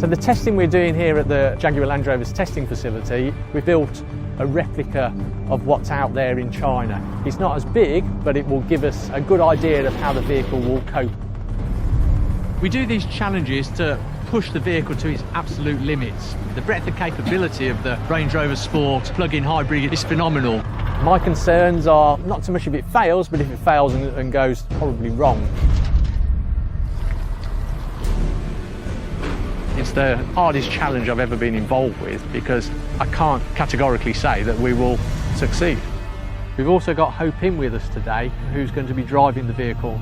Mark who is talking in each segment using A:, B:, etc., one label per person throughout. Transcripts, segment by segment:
A: So the testing we're doing here at the Jaguar Land Rover's testing facility, we built a replica of what's out there in China. It's not as big, but it will give us a good idea of how the vehicle will cope. We do these challenges to push the vehicle to its absolute limits. The breadth of capability of the Range Rover Sport plug-in hybrid is phenomenal. My concerns are not so much if it fails, but if it fails and goes horribly wrong. It's the hardest challenge I've ever been involved with because I can't categorically say that we will succeed. We've also got Ho Pin with us today, who's going to be driving the vehicle.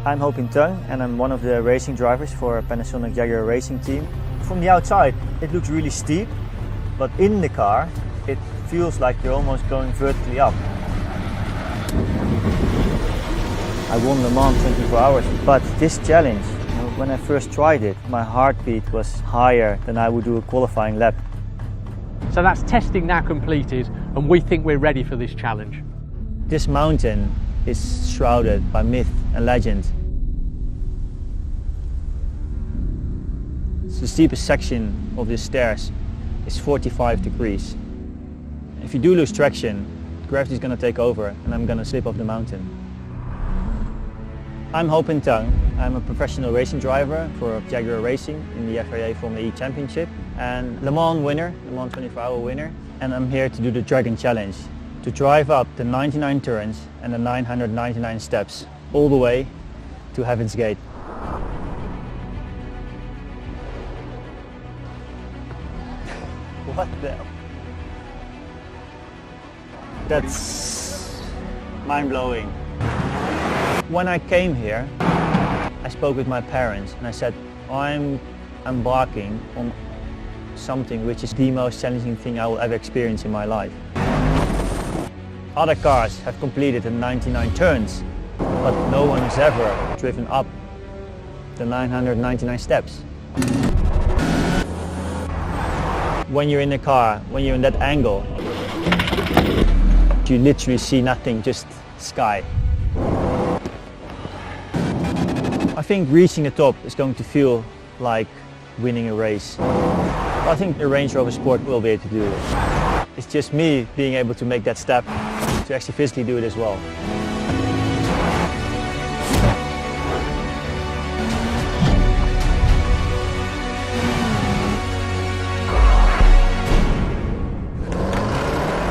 B: I'm Ho Pin Tung and I'm one of the racing drivers for Panasonic Jaguar racing team. From the outside it looks really steep, but in the car it feels like you're almost going vertically up. I won Le Mans 24 hours, but this challenge, when I first tried it, my heartbeat was higher than I would do a qualifying lap.
A: So that's testing now completed, and we think we're ready for this challenge.
B: This mountain is shrouded by myth and legend. The steepest section of the stairs is 45 degrees. If you do lose traction, gravity is going to take over and I'm going to slip off the mountain. I'm Ho Pin Tung. I'm a professional racing driver for Jaguar Racing in the FIA Formula E Championship and Le Mans winner, Le Mans 24-hour winner. And I'm here to do the Dragon Challenge, to drive up the 99 turns and the 999 steps, all the way to Heaven's Gate. What the hell? That's mind-blowing. When I came here, I spoke with my parents and I said, I'm embarking on something which is the most challenging thing I will ever experience in my life. Other cars have completed the 99 turns, but no one has ever driven up the 999 steps. When you're in the car, when you're in that angle, you literally see nothing, just sky. I think reaching the top is going to feel like winning a race. I think the Range Rover Sport will be able to do it. It's just me being able to make that step to actually physically do it as well.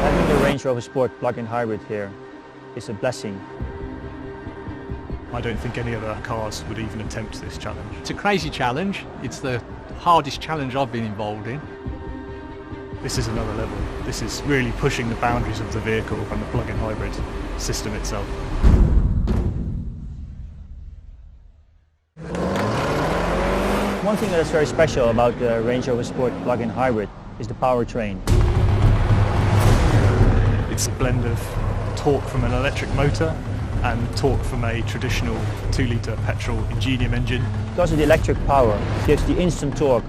B: Having the Range Rover Sport plug-in hybrid here is a blessing.
C: I don't think any other cars would even attempt this challenge.
A: It's a crazy challenge. It's the hardest challenge I've been involved in.
C: This is another level. This is really pushing the boundaries of the vehicle and the plug-in hybrid system itself.
B: One thing that is very special about the Range Rover Sport plug-in hybrid is the powertrain.
C: It's a blend of torque from an electric motor and torque from a traditional 2-litre petrol Ingenium engine.
B: Because of the electric power, it gives the instant torque,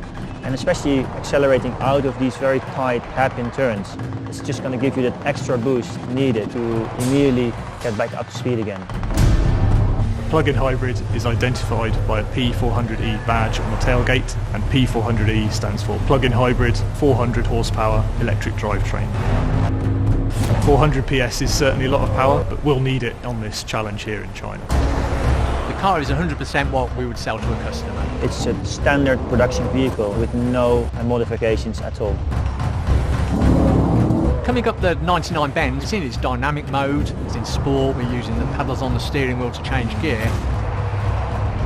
B: and especially accelerating out of these very tight hairpin turns, it's just going to give you that extra boost needed to immediately get back up to speed again.
C: The plug-in hybrid is identified by a P400E badge on the tailgate, and P400E stands for plug-in hybrid 400 horsepower electric drivetrain. 400 PS is certainly a lot of power, but we'll need it on this challenge here in China.
A: The car is 100% what we would sell to a customer.
B: It's a standard production vehicle with no modifications at all.
A: Coming up the 99 bends, it's in its dynamic mode, it's in sport, we're using the paddles on the steering wheel to change gear.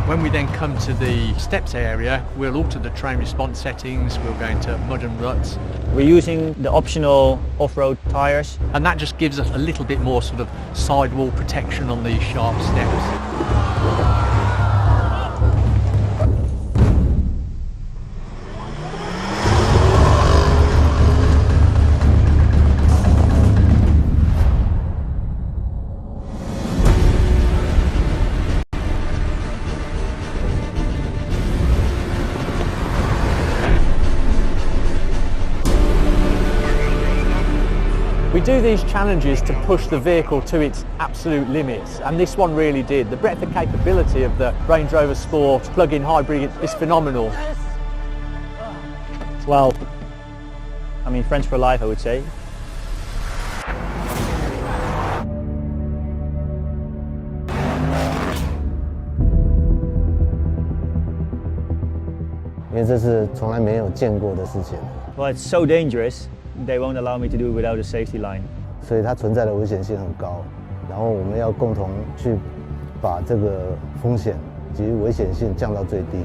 A: When we then come to the steps area, we'll alter the train response settings, we'll go into mud and ruts.
B: We're using the optional off-road tyres.
A: And that just gives us a little bit more sort of sidewall protection on these sharp steps. We do these challenges to push the vehicle to its absolute limits, and this one really did. The breadth of capability of the Range Rover Sport plug-in hybrid is phenomenal.
B: Well, I mean, friends for life, I would say.
D: Well,
B: it's so dangerous, they won't allow me to do it without a safety line.
D: 所以它存在的危险性很高，然后我们要共同去把这个风险及危险性降到最低。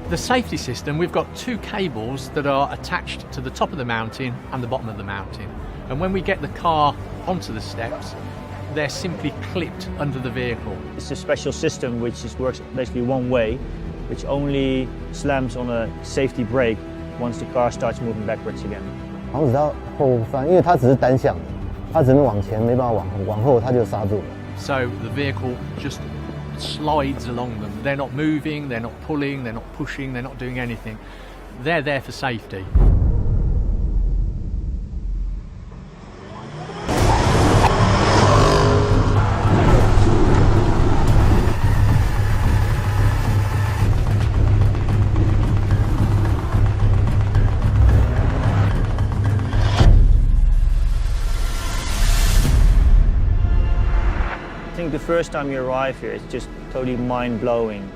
A: The safety system, we've got 2 cables that are attached to the top of the mountain and the bottom of the mountain. And when we get the car onto the steps, they're simply clipped under the vehicle.
B: It's a special system which works basically one way, which only slams on a safety brake once the car starts moving backwards again.
D: 防止它后翻，因为它只是单向的，它只能往前，没办法往后，往后它就刹住了。
A: So the vehicle just slides along them. They're not moving, they're not pulling, they're not pushing, they're not doing anything. They're there for safety.
B: I think the first time you arrive here, it's just totally mind-blowing.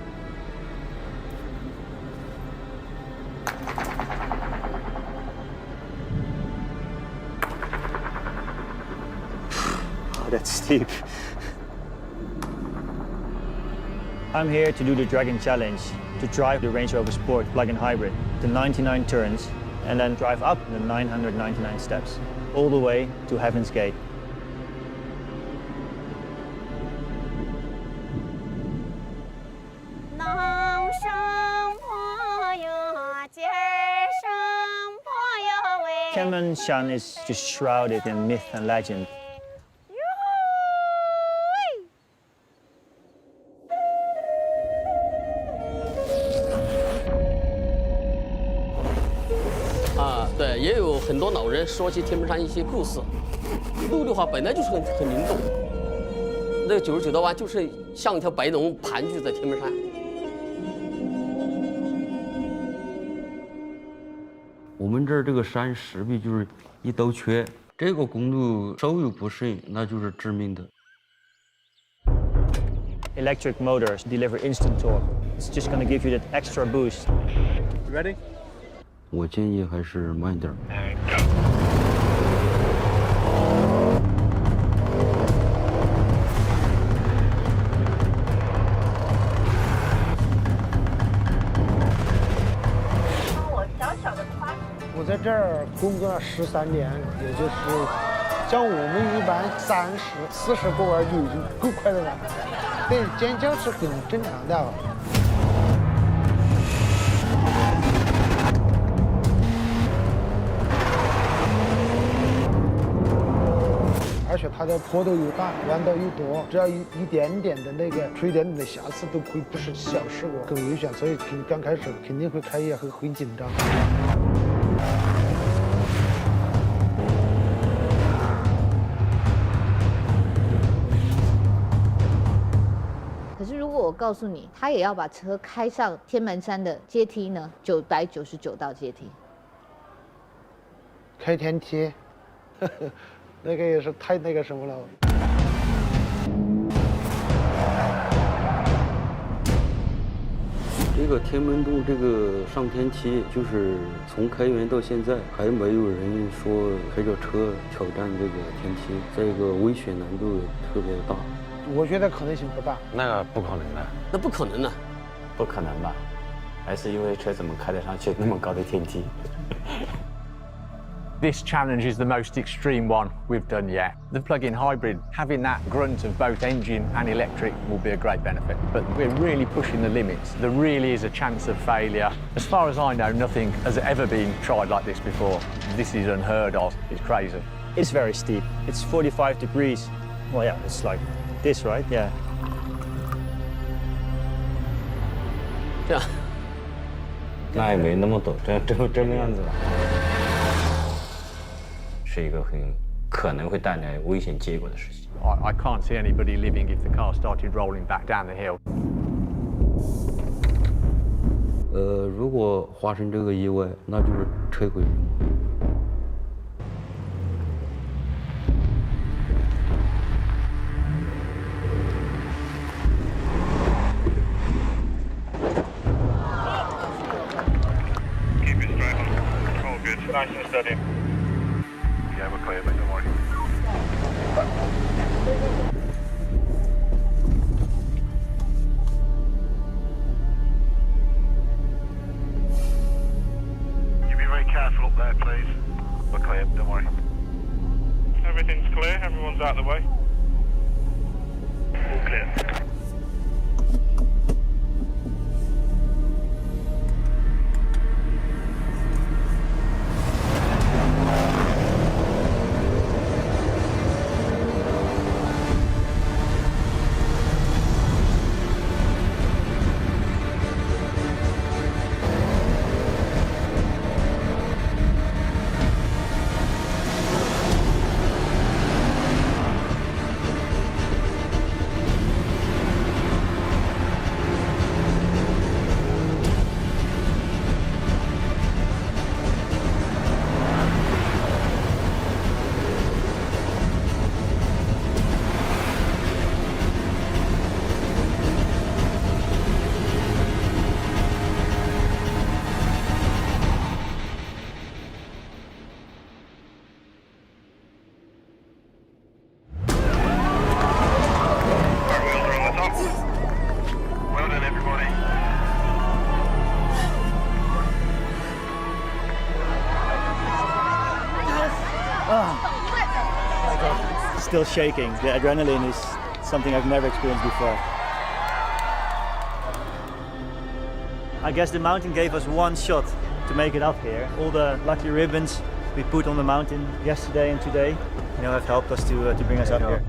B: Oh, that's steep. I'm here to do the Dragon Challenge, to drive the Range Rover Sport plug-in hybrid, the 99 turns, and then drive up the 999 steps, all the way to Heaven's Gate. Compilation is just shrouded in myth and legend.
E: Ah, 对，也有很多老人说起天门山一些故事。路的话本来就是很灵动，那99道弯就是像一条白龙盘踞在天门山。
F: 我们这儿这个山石壁就是一刀缺，这个公路稍有不慎，那就是致命的。
B: Electric motors deliver instant torque. It's just going to give you that extra boost.
A: You ready?
F: 我建议还是慢点儿。
G: 我在这儿工作了13年，也就是像我们一般30、40个弯就已经够快的了，对，尖叫是很正常的。而且它的坡度又大，弯道又多，只要一点点的那个出一点点的瑕疵，都会不是小事故，很危险。所以刚开始肯定会开业会紧张。
H: 可是如果我告诉你，他也要把车开上天门山的阶梯呢？999道阶梯，
G: 开天梯，那个也是太那个什么了。
F: 这个天门洞这个上天梯，就是从开园到现在，还没有人说开着车挑战这个天梯，这个危险难度特别大。
G: 我觉得可能性不大。
I: 那个不可能的，
E: 那不可能的，
I: 不可能吧？还是因为车怎么开得上去那么高的天梯
A: This challenge is the most extreme one we've done yet. The plug-in hybrid, having that grunt of both engine and electric will be a great benefit. But we're really pushing the limits. There really is a chance of failure. As far as I know, nothing has ever been tried like this before. This is unheard of. It's crazy.
B: It's very steep. It's 45 degrees. Well, yeah, it's like this, right? Yeah.
E: 这样。
I: 那也没那么陡，这么样子吧，是一个很可能会带来危险结果的事情。
A: I can't see anybody living if the car started rolling back down the hill.
F: 如果发生这个意外，那就是车毁人亡。
C: Keep it straight on. All good. Nice and steady. Yeah, we're clear, mate. Don't worry. You be very careful up there, please. We're clear. Don't worry. Everything's clear. Everyone's out of the way. All clear.
B: Still shaking. The adrenaline is something I've never experienced before. I guess the mountain gave us one shot to make it up here. All the lucky ribbons we put on the mountain yesterday and today, have helped us to bring us up here.